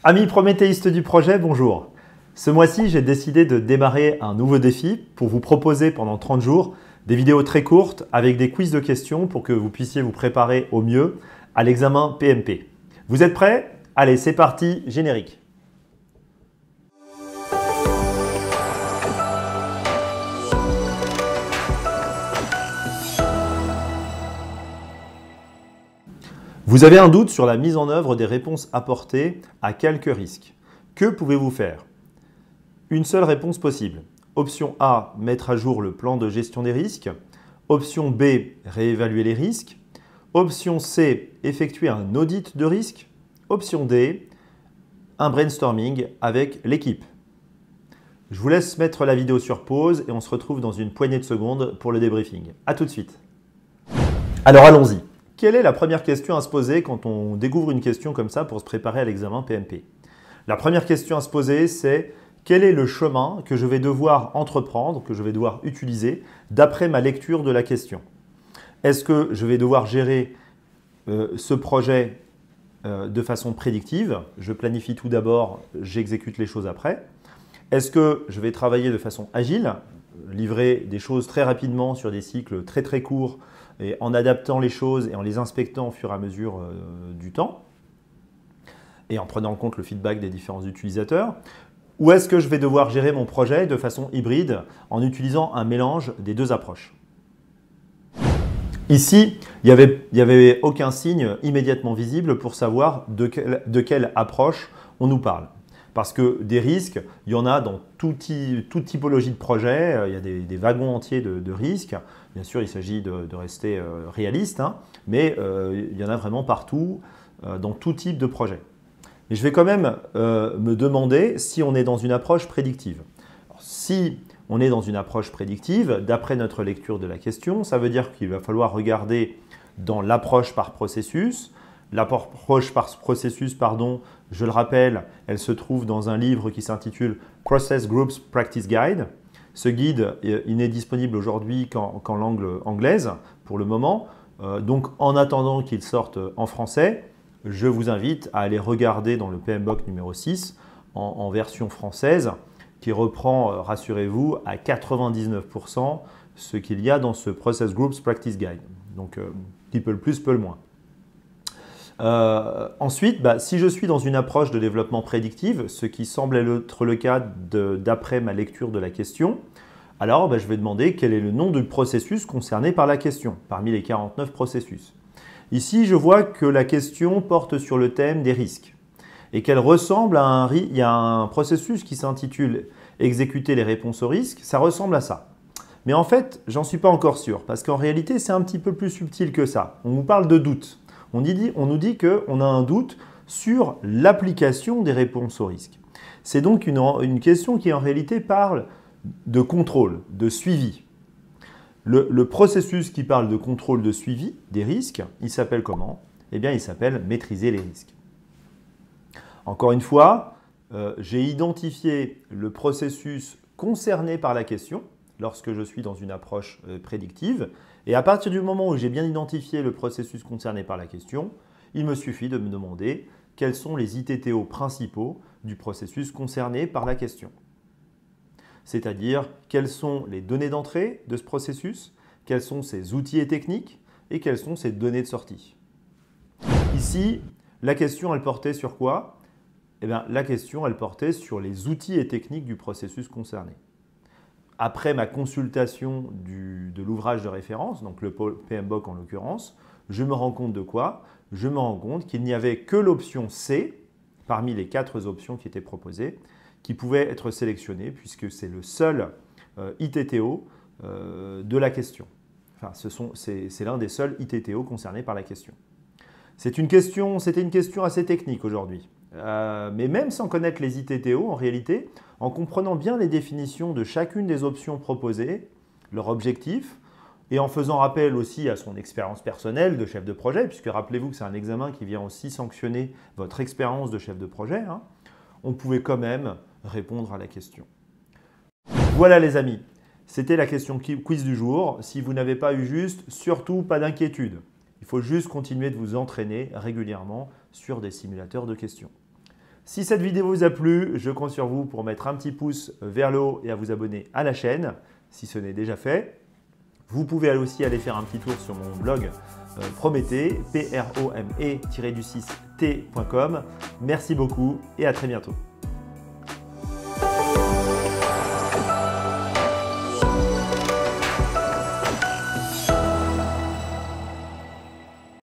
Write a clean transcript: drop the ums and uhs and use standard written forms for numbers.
Amis prométhéistes du projet, bonjour. Ce mois-ci, j'ai décidé de démarrer un nouveau défi pour vous proposer pendant 30 jours des vidéos très courtes avec des quiz de questions pour que vous puissiez vous préparer au mieux à l'examen PMP. Vous êtes prêts? Allez, c'est parti, générique. Vous avez un doute sur la mise en œuvre des réponses apportées à quelques risques. Que pouvez-vous faire? Une seule réponse possible. Option A, mettre à jour le plan de gestion des risques. Option B, réévaluer les risques. Option C, effectuer un audit de risque. Option D, un brainstorming avec l'équipe. Je vous laisse mettre la vidéo sur pause et on se retrouve dans une poignée de secondes pour le débriefing. A tout de suite. Alors allons-y. Quelle est la première question à se poser quand on découvre une question comme ça pour se préparer à l'examen PMP? La première question à se poser, c'est quel est le chemin que je vais devoir entreprendre, que je vais devoir utiliser d'après ma lecture de la question? Est-ce que je vais devoir gérer ce projet de façon prédictive? Je planifie tout d'abord, j'exécute les choses après. Est-ce que je vais travailler de façon agile, livrer des choses très rapidement sur des cycles très très courts et en adaptant les choses et en les inspectant au fur et à mesure du temps et en prenant en compte le feedback des différents utilisateurs? Ou est-ce que je vais devoir gérer mon projet de façon hybride en utilisant un mélange des deux approches? Ici, il n'y avait aucun signe immédiatement visible pour savoir de quelle approche on nous parle. Parce que des risques, il y en a dans toute typologie de projet, il y a des wagons entiers de risques. Bien sûr, il s'agit de rester réaliste, hein, mais il y en a vraiment partout, dans tout type de projet. Et je vais quand même me demander si on est dans une approche prédictive. Alors, si on est dans une approche prédictive, d'après notre lecture de la question, ça veut dire qu'il va falloir regarder dans l'approche par processus. L'approche par processus, je le rappelle, elle se trouve dans un livre qui s'intitule Process Groups Practice Guide. Ce guide, il n'est disponible aujourd'hui qu'en langue anglaise pour le moment. Donc, en attendant qu'il sorte en français, je vous invite à aller regarder dans le PMBOK numéro 6 en version française qui reprend, rassurez-vous, à 99% ce qu'il y a dans ce Process Groups Practice Guide. Donc, qui peut le plus, peut le moins. Ensuite, si je suis dans une approche de développement prédictive, ce qui semble être le cas d'après ma lecture de la question, alors je vais demander quel est le nom du processus concerné par la question, parmi les 49 processus. Ici, je vois que la question porte sur le thème des risques et qu'elle ressemble à il y a un processus qui s'intitule « Exécuter les réponses aux risques », ça ressemble à ça. Mais en fait, j'en suis pas encore sûr parce qu'en réalité, c'est un petit peu plus subtil que ça. On nous parle de doute. On nous dit qu'on a un doute sur l'application des réponses aux risques. C'est donc une question qui en réalité parle de contrôle, de suivi. Le processus qui parle de contrôle de suivi des risques, il s'appelle comment? Eh bien, il s'appelle maîtriser les risques. Encore une fois, j'ai identifié le processus concerné par la question lorsque je suis dans une approche prédictive. Et à partir du moment où j'ai bien identifié le processus concerné par la question, il me suffit de me demander quels sont les ITTO principaux du processus concerné par la question. C'est-à-dire quelles sont les données d'entrée de ce processus, quels sont ses outils et techniques et quelles sont ses données de sortie. Ici, la question, elle portait sur quoi? Eh bien, la question, elle portait sur les outils et techniques du processus concerné. Après ma consultation de l'ouvrage de référence, donc le PMBOK en l'occurrence, je me rends compte de quoi? Je me rends compte qu'il n'y avait que l'option C, parmi les 4 options qui étaient proposées, qui pouvait être sélectionnée puisque c'est le seul ITTO de la question. Enfin, c'est l'un des seuls ITTO concernés par la question. C'était une question assez technique aujourd'hui. Mais même sans connaître les ITTO, en réalité, en comprenant bien les définitions de chacune des options proposées, leur objectif, et en faisant appel aussi à son expérience personnelle de chef de projet, puisque rappelez-vous que c'est un examen qui vient aussi sanctionner votre expérience de chef de projet, hein, on pouvait quand même répondre à la question. Voilà les amis, c'était la question quiz du jour. Si vous n'avez pas eu juste, surtout pas d'inquiétude. Il faut juste continuer de vous entraîner régulièrement sur des simulateurs de questions. Si cette vidéo vous a plu, je compte sur vous pour mettre un petit pouce vers le haut et à vous abonner à la chaîne, si ce n'est déjà fait. Vous pouvez aussi aller faire un petit tour sur mon blog Promete, prome-t.com. Merci beaucoup et à très bientôt.